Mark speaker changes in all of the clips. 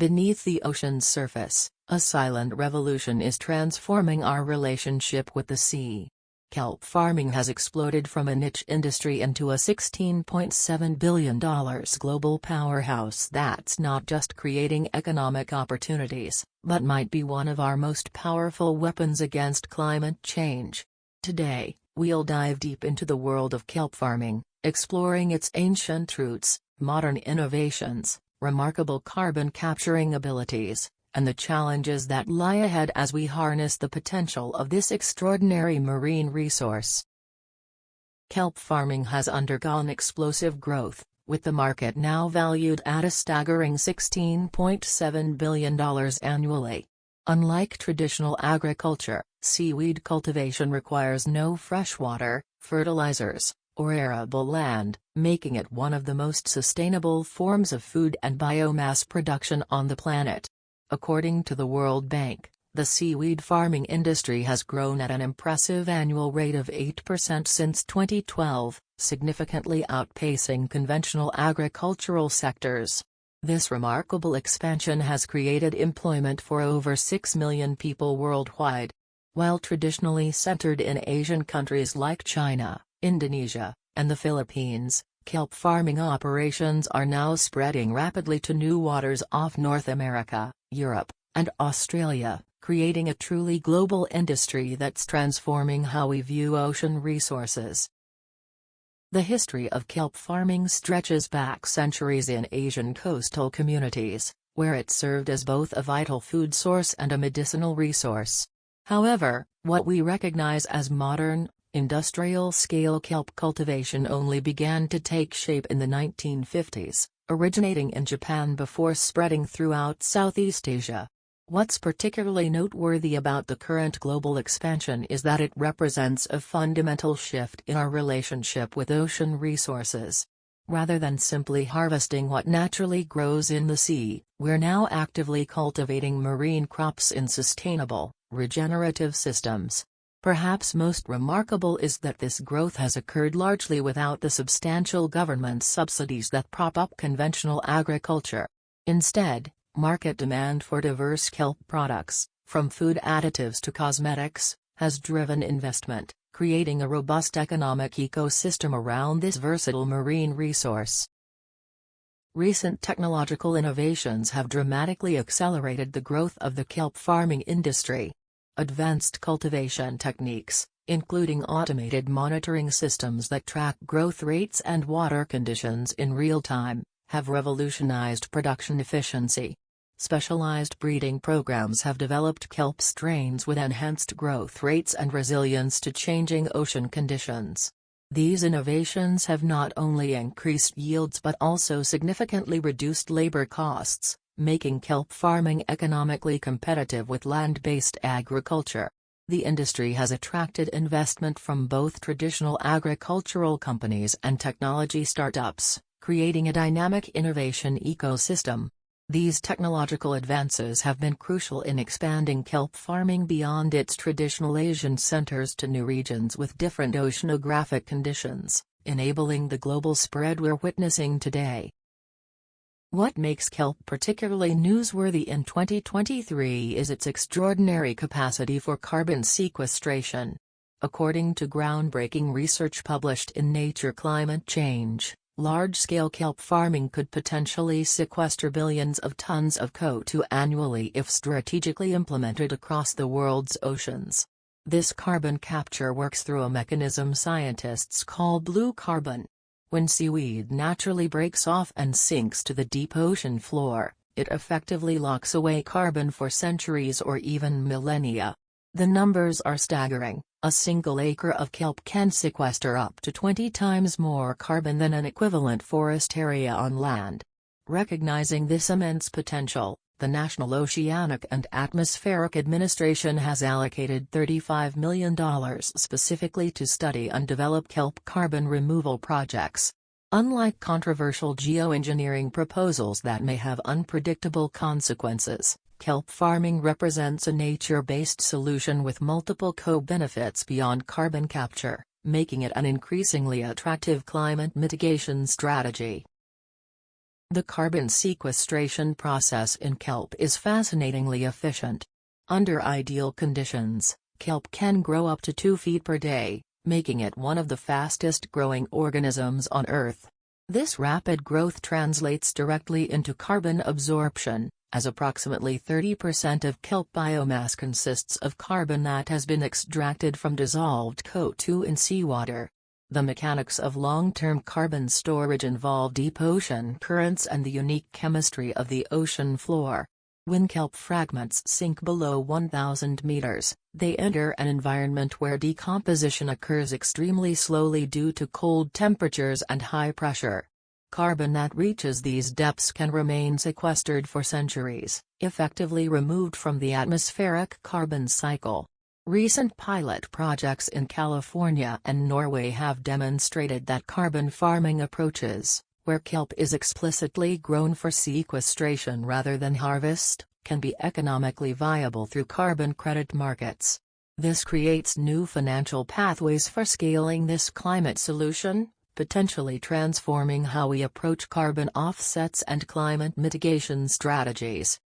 Speaker 1: Beneath the ocean's surface, a silent revolution is transforming our relationship with the sea. Kelp farming has exploded from a niche industry into a $16.7 billion global powerhouse that's not just creating economic opportunities, but might be one of our most powerful weapons against climate change. Today, we'll dive deep into the world of kelp farming, exploring its ancient roots, modern innovations, remarkable carbon capturing abilities, and the challenges that lie ahead as we harness the potential of this extraordinary marine resource. Kelp farming has undergone explosive growth, with the market now valued at a staggering $16.7 billion annually. Unlike traditional agriculture, seaweed cultivation requires no freshwater, fertilizers, or arable land, making it one of the most sustainable forms of food and biomass production on the planet. According to the World Bank, the seaweed farming industry has grown at an impressive annual rate of 8% since 2012, significantly outpacing conventional agricultural sectors. This remarkable expansion has created employment for over 6 million people worldwide. While traditionally centered in Asian countries like China, Indonesia, and the Philippines, kelp farming operations are now spreading rapidly to new waters off North America, Europe, and Australia, creating a truly global industry that's transforming how we view ocean resources. The history of kelp farming stretches back centuries in Asian coastal communities, where it served as both a vital food source and a medicinal resource. However, what we recognize as modern, industrial-scale kelp cultivation only began to take shape in the 1950s, originating in Japan before spreading throughout Southeast Asia. What's particularly noteworthy about the current global expansion is that it represents a fundamental shift in our relationship with ocean resources. Rather than simply harvesting what naturally grows in the sea, we're now actively cultivating marine crops in sustainable, regenerative systems. Perhaps most remarkable is that this growth has occurred largely without the substantial government subsidies that prop up conventional agriculture. Instead, market demand for diverse kelp products, from food additives to cosmetics, has driven investment, creating a robust economic ecosystem around this versatile marine resource. Recent technological innovations have dramatically accelerated the growth of the kelp farming industry. Advanced cultivation techniques, including automated monitoring systems that track growth rates and water conditions in real time, have revolutionized production efficiency. Specialized breeding programs have developed kelp strains with enhanced growth rates and resilience to changing ocean conditions. These innovations have not only increased yields but also significantly reduced labor costs, making kelp farming economically competitive with land-based agriculture. The industry has attracted investment from both traditional agricultural companies and technology startups, creating a dynamic innovation ecosystem. These technological advances have been crucial in expanding kelp farming beyond its traditional Asian centers to new regions with different oceanographic conditions, enabling the global spread we're witnessing today. What makes kelp particularly newsworthy in 2023 is its extraordinary capacity for carbon sequestration. According to groundbreaking research published in Nature Climate Change, large-scale kelp farming could potentially sequester billions of tons of CO2 annually if strategically implemented across the world's oceans. This carbon capture works through a mechanism scientists call blue carbon. When seaweed naturally breaks off and sinks to the deep ocean floor, it effectively locks away carbon for centuries or even millennia. The numbers are staggering. A single acre of kelp can sequester up to 20 times more carbon than an equivalent forest area on land. Recognizing this immense potential, the National Oceanic and Atmospheric Administration has allocated $35 million specifically to study and develop kelp carbon removal projects. Unlike controversial geoengineering proposals that may have unpredictable consequences, kelp farming represents a nature-based solution with multiple co-benefits beyond carbon capture, making it an increasingly attractive climate mitigation strategy. The carbon sequestration process in kelp is fascinatingly efficient. Under ideal conditions, kelp can grow up to 2 feet per day, making it one of the fastest-growing organisms on Earth. This rapid growth translates directly into carbon absorption, as approximately 30% of kelp biomass consists of carbon that has been extracted from dissolved CO2 in seawater. The mechanics of long-term carbon storage involve deep ocean currents and the unique chemistry of the ocean floor. When kelp fragments sink below 1,000 meters, they enter an environment where decomposition occurs extremely slowly due to cold temperatures and high pressure. Carbon that reaches these depths can remain sequestered for centuries, effectively removed from the atmospheric carbon cycle. Recent pilot projects in California and Norway have demonstrated that carbon farming approaches, where kelp is explicitly grown for sequestration rather than harvest, can be economically viable through carbon credit markets. This creates new financial pathways for scaling this climate solution, potentially transforming how we approach carbon offsets and climate mitigation strategies.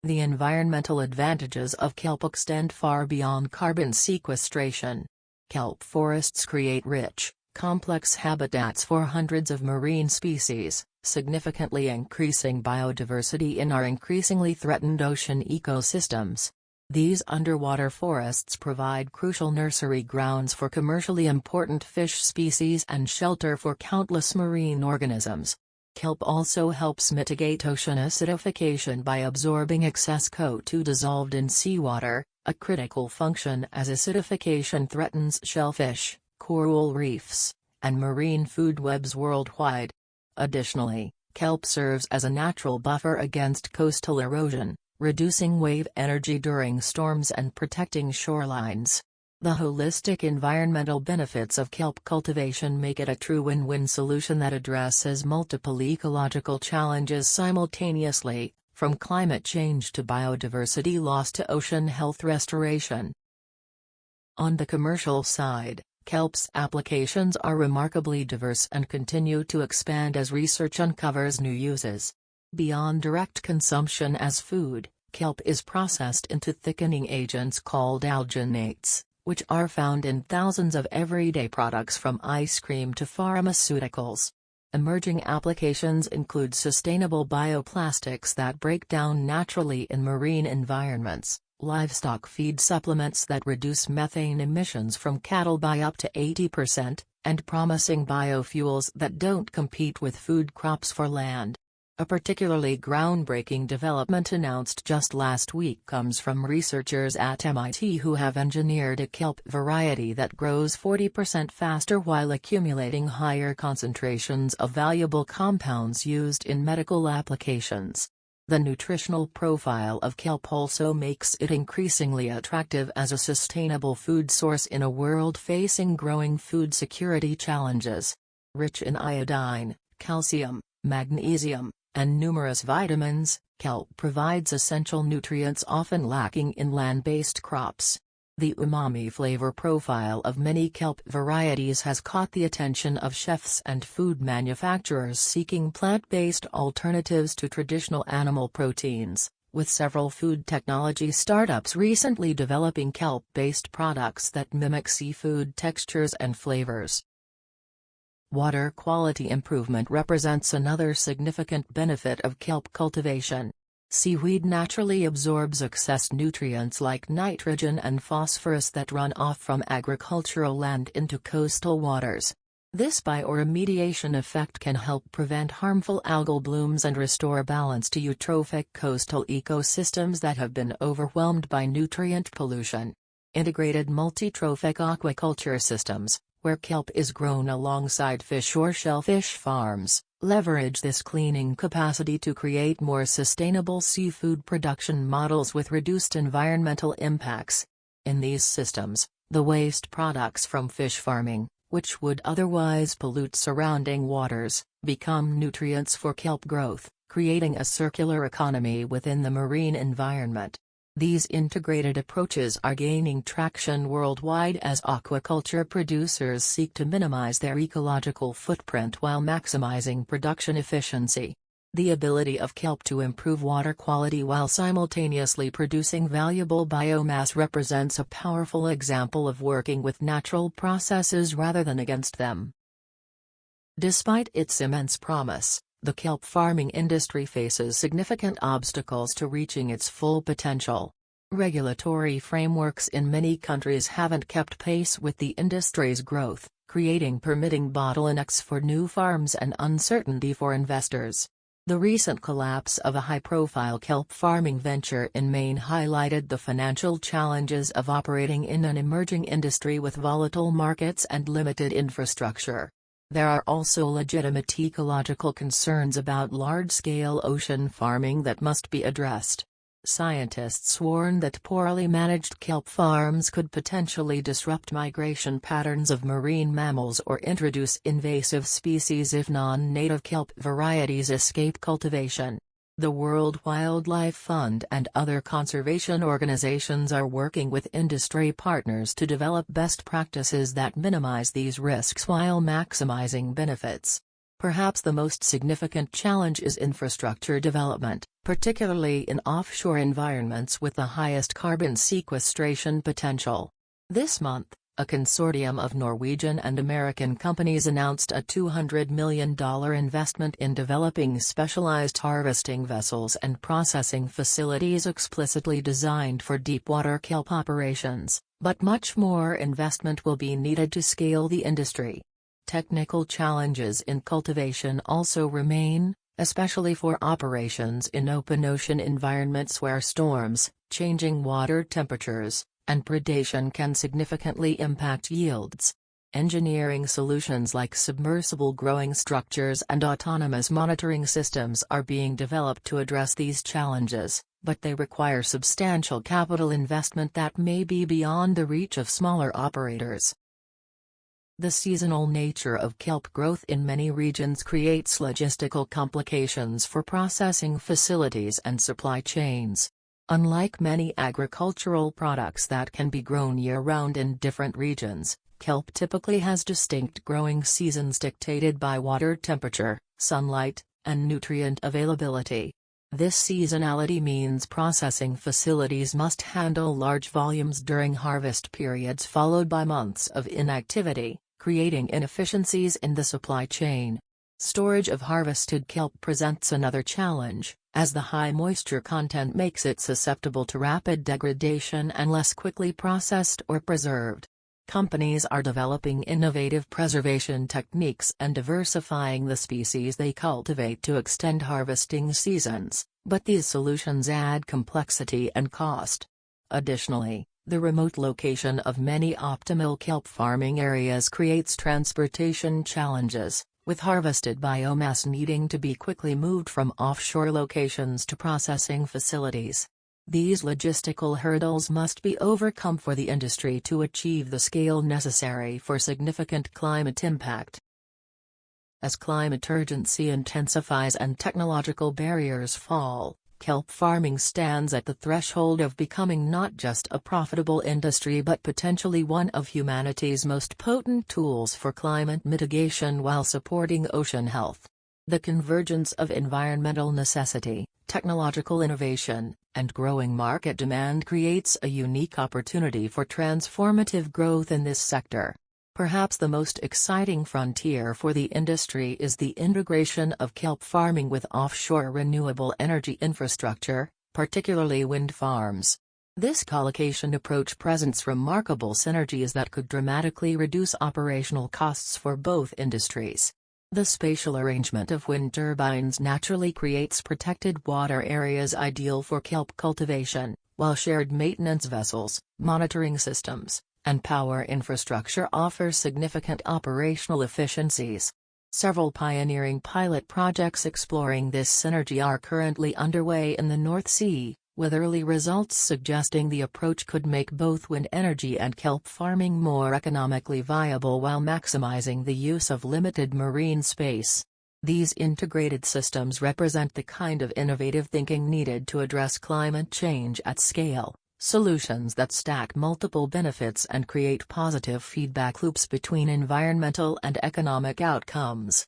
Speaker 1: The environmental advantages of kelp extend far beyond carbon sequestration. Kelp forests create rich, complex habitats for hundreds of marine species, significantly increasing biodiversity in our increasingly threatened ocean ecosystems. These underwater forests provide crucial nursery grounds for commercially important fish species and shelter for countless marine organisms. Kelp also helps mitigate ocean acidification by absorbing excess CO2 dissolved in seawater, a critical function as acidification threatens shellfish, coral reefs, and marine food webs worldwide. Additionally, kelp serves as a natural buffer against coastal erosion, reducing wave energy during storms and protecting shorelines. The holistic environmental benefits of kelp cultivation make it a true win-win solution that addresses multiple ecological challenges simultaneously, from climate change to biodiversity loss to ocean health restoration. On the commercial side, kelp's applications are remarkably diverse and continue to expand as research uncovers new uses. Beyond direct consumption as food, kelp is processed into thickening agents called alginates, which are found in thousands of everyday products from ice cream to pharmaceuticals. Emerging applications include sustainable bioplastics that break down naturally in marine environments, livestock feed supplements that reduce methane emissions from cattle by up to 80%, and promising biofuels that don't compete with food crops for land. A particularly groundbreaking development announced just last week comes from researchers at MIT who have engineered a kelp variety that grows 40% faster while accumulating higher concentrations of valuable compounds used in medical applications. The nutritional profile of kelp also makes it increasingly attractive as a sustainable food source in a world facing growing food security challenges. Rich in iodine, calcium, magnesium, and numerous vitamins, kelp provides essential nutrients often lacking in land-based crops. The umami flavor profile of many kelp varieties has caught the attention of chefs and food manufacturers seeking plant-based alternatives to traditional animal proteins, with several food technology startups recently developing kelp-based products that mimic seafood textures and flavors. Water quality improvement represents another significant benefit of kelp cultivation. Seaweed naturally absorbs excess nutrients like nitrogen and phosphorus that run off from agricultural land into coastal waters. This bioremediation effect can help prevent harmful algal blooms and restore balance to eutrophic coastal ecosystems that have been overwhelmed by nutrient pollution. Integrated multi-trophic aquaculture systems, where kelp is grown alongside fish or shellfish farms, leverage this cleaning capacity to create more sustainable seafood production models with reduced environmental impacts. In these systems, the waste products from fish farming, which would otherwise pollute surrounding waters, become nutrients for kelp growth, creating a circular economy within the marine environment. These integrated approaches are gaining traction worldwide as aquaculture producers seek to minimize their ecological footprint while maximizing production efficiency. The ability of kelp to improve water quality while simultaneously producing valuable biomass represents a powerful example of working with natural processes rather than against them. Despite its immense promise, the kelp farming industry faces significant obstacles to reaching its full potential. Regulatory frameworks in many countries haven't kept pace with the industry's growth, creating permitting bottlenecks for new farms and uncertainty for investors. The recent collapse of a high-profile kelp farming venture in Maine highlighted the financial challenges of operating in an emerging industry with volatile markets and limited infrastructure. There are also legitimate ecological concerns about large-scale ocean farming that must be addressed. Scientists warn that poorly managed kelp farms could potentially disrupt migration patterns of marine mammals or introduce invasive species if non-native kelp varieties escape cultivation. The World Wildlife Fund and other conservation organizations are working with industry partners to develop best practices that minimize these risks while maximizing benefits. Perhaps the most significant challenge is infrastructure development, particularly in offshore environments with the highest carbon sequestration potential. This month, a consortium of Norwegian and American companies announced a $200 million investment in developing specialized harvesting vessels and processing facilities explicitly designed for deepwater kelp operations, but much more investment will be needed to scale the industry. Technical challenges in cultivation also remain, especially for operations in open ocean environments where storms, changing water temperatures, and predation can significantly impact yields. Engineering solutions like submersible growing structures and autonomous monitoring systems are being developed to address these challenges, but they require substantial capital investment that may be beyond the reach of smaller operators. The seasonal nature of kelp growth in many regions creates logistical complications for processing facilities and supply chains. Unlike many agricultural products that can be grown year-round in different regions, kelp typically has distinct growing seasons dictated by water temperature, sunlight, and nutrient availability. This seasonality means processing facilities must handle large volumes during harvest periods followed by months of inactivity, creating inefficiencies in the supply chain. Storage of harvested kelp presents another challenge, as the high moisture content makes it susceptible to rapid degradation unless quickly processed or preserved. Companies are developing innovative preservation techniques and diversifying the species they cultivate to extend harvesting seasons, but these solutions add complexity and cost. Additionally, the remote location of many optimal kelp farming areas creates transportation challenges, with harvested biomass needing to be quickly moved from offshore locations to processing facilities. These logistical hurdles must be overcome for the industry to achieve the scale necessary for significant climate impact. As climate urgency intensifies and technological barriers fall, kelp farming stands at the threshold of becoming not just a profitable industry but potentially one of humanity's most potent tools for climate mitigation while supporting ocean health. The convergence of environmental necessity, technological innovation, and growing market demand creates a unique opportunity for transformative growth in this sector. Perhaps the most exciting frontier for the industry is the integration of kelp farming with offshore renewable energy infrastructure, particularly wind farms. This co-location approach presents remarkable synergies that could dramatically reduce operational costs for both industries. The spatial arrangement of wind turbines naturally creates protected water areas ideal for kelp cultivation, while shared maintenance vessels, monitoring systems, and power infrastructure offer significant operational efficiencies. Several pioneering pilot projects exploring this synergy are currently underway in the North Sea, with early results suggesting the approach could make both wind energy and kelp farming more economically viable while maximizing the use of limited marine space. These integrated systems represent the kind of innovative thinking needed to address climate change at scale, solutions that stack multiple benefits and create positive feedback loops between environmental and economic outcomes.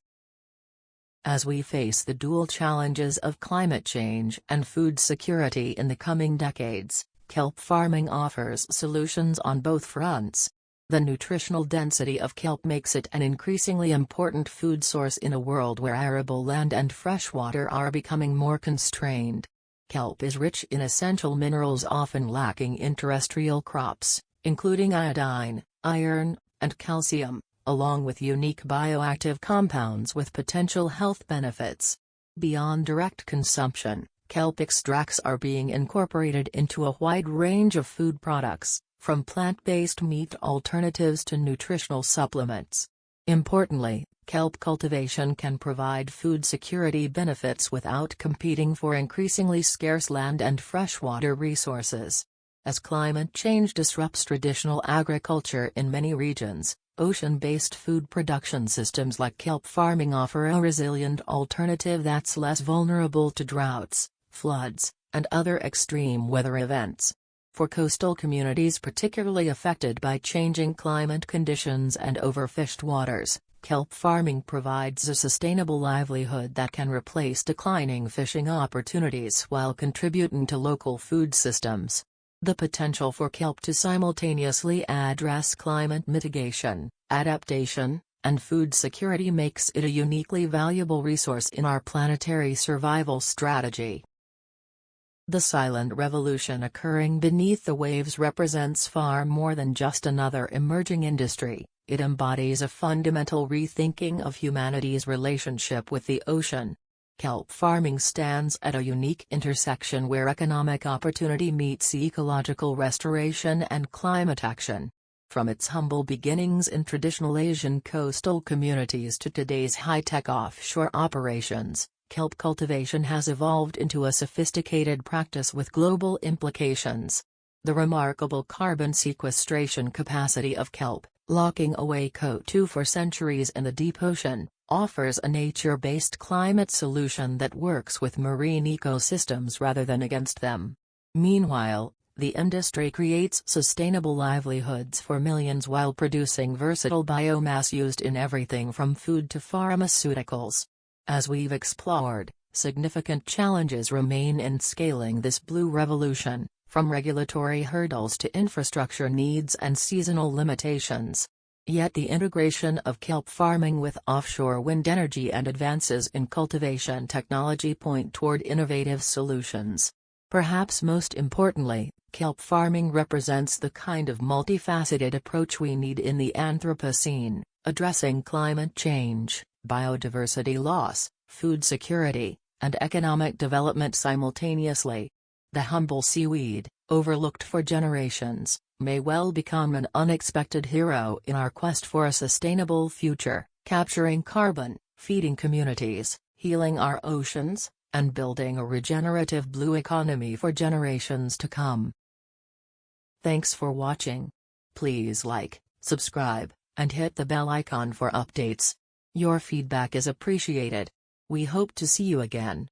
Speaker 1: As we face the dual challenges of climate change and food security in the coming decades, kelp farming offers solutions on both fronts. The nutritional density of kelp makes it an increasingly important food source in a world where arable land and freshwater are becoming more constrained. Kelp is rich in essential minerals often lacking in terrestrial crops, including iodine, iron, and calcium, along with unique bioactive compounds with potential health benefits. Beyond direct consumption, kelp extracts are being incorporated into a wide range of food products, from plant-based meat alternatives to nutritional supplements. Importantly, kelp cultivation can provide food security benefits without competing for increasingly scarce land and freshwater resources. As climate change disrupts traditional agriculture in many regions, ocean-based food production systems like kelp farming offer a resilient alternative that's less vulnerable to droughts, floods, and other extreme weather events. For coastal communities particularly affected by changing climate conditions and overfished waters, kelp farming provides a sustainable livelihood that can replace declining fishing opportunities while contributing to local food systems. The potential for kelp to simultaneously address climate mitigation, adaptation, and food security makes it a uniquely valuable resource in our planetary survival strategy. The silent revolution occurring beneath the waves represents far more than just another emerging industry. It embodies a fundamental rethinking of humanity's relationship with the ocean. Kelp farming stands at a unique intersection where economic opportunity meets ecological restoration and climate action. From its humble beginnings in traditional Asian coastal communities to today's high-tech offshore operations, kelp cultivation has evolved into a sophisticated practice with global implications. The remarkable carbon sequestration capacity of kelp, locking away CO2 for centuries in the deep ocean, offers a nature-based climate solution that works with marine ecosystems rather than against them. Meanwhile, the industry creates sustainable livelihoods for millions while producing versatile biomass used in everything from food to pharmaceuticals. As we've explored, significant challenges remain in scaling this blue revolution, from regulatory hurdles to infrastructure needs and seasonal limitations. Yet the integration of kelp farming with offshore wind energy and advances in cultivation technology point toward innovative solutions. Perhaps most importantly, kelp farming represents the kind of multifaceted approach we need in the Anthropocene, addressing climate change, biodiversity loss, food security, and economic development simultaneously. The humble seaweed, overlooked for generations, may well become an unexpected hero in our quest for a sustainable future, capturing carbon, feeding communities, healing our oceans, and building a regenerative blue economy for generations to come. Thanks for watching. Please like, subscribe, and hit the bell icon for updates. Your feedback is appreciated. We hope to see you again.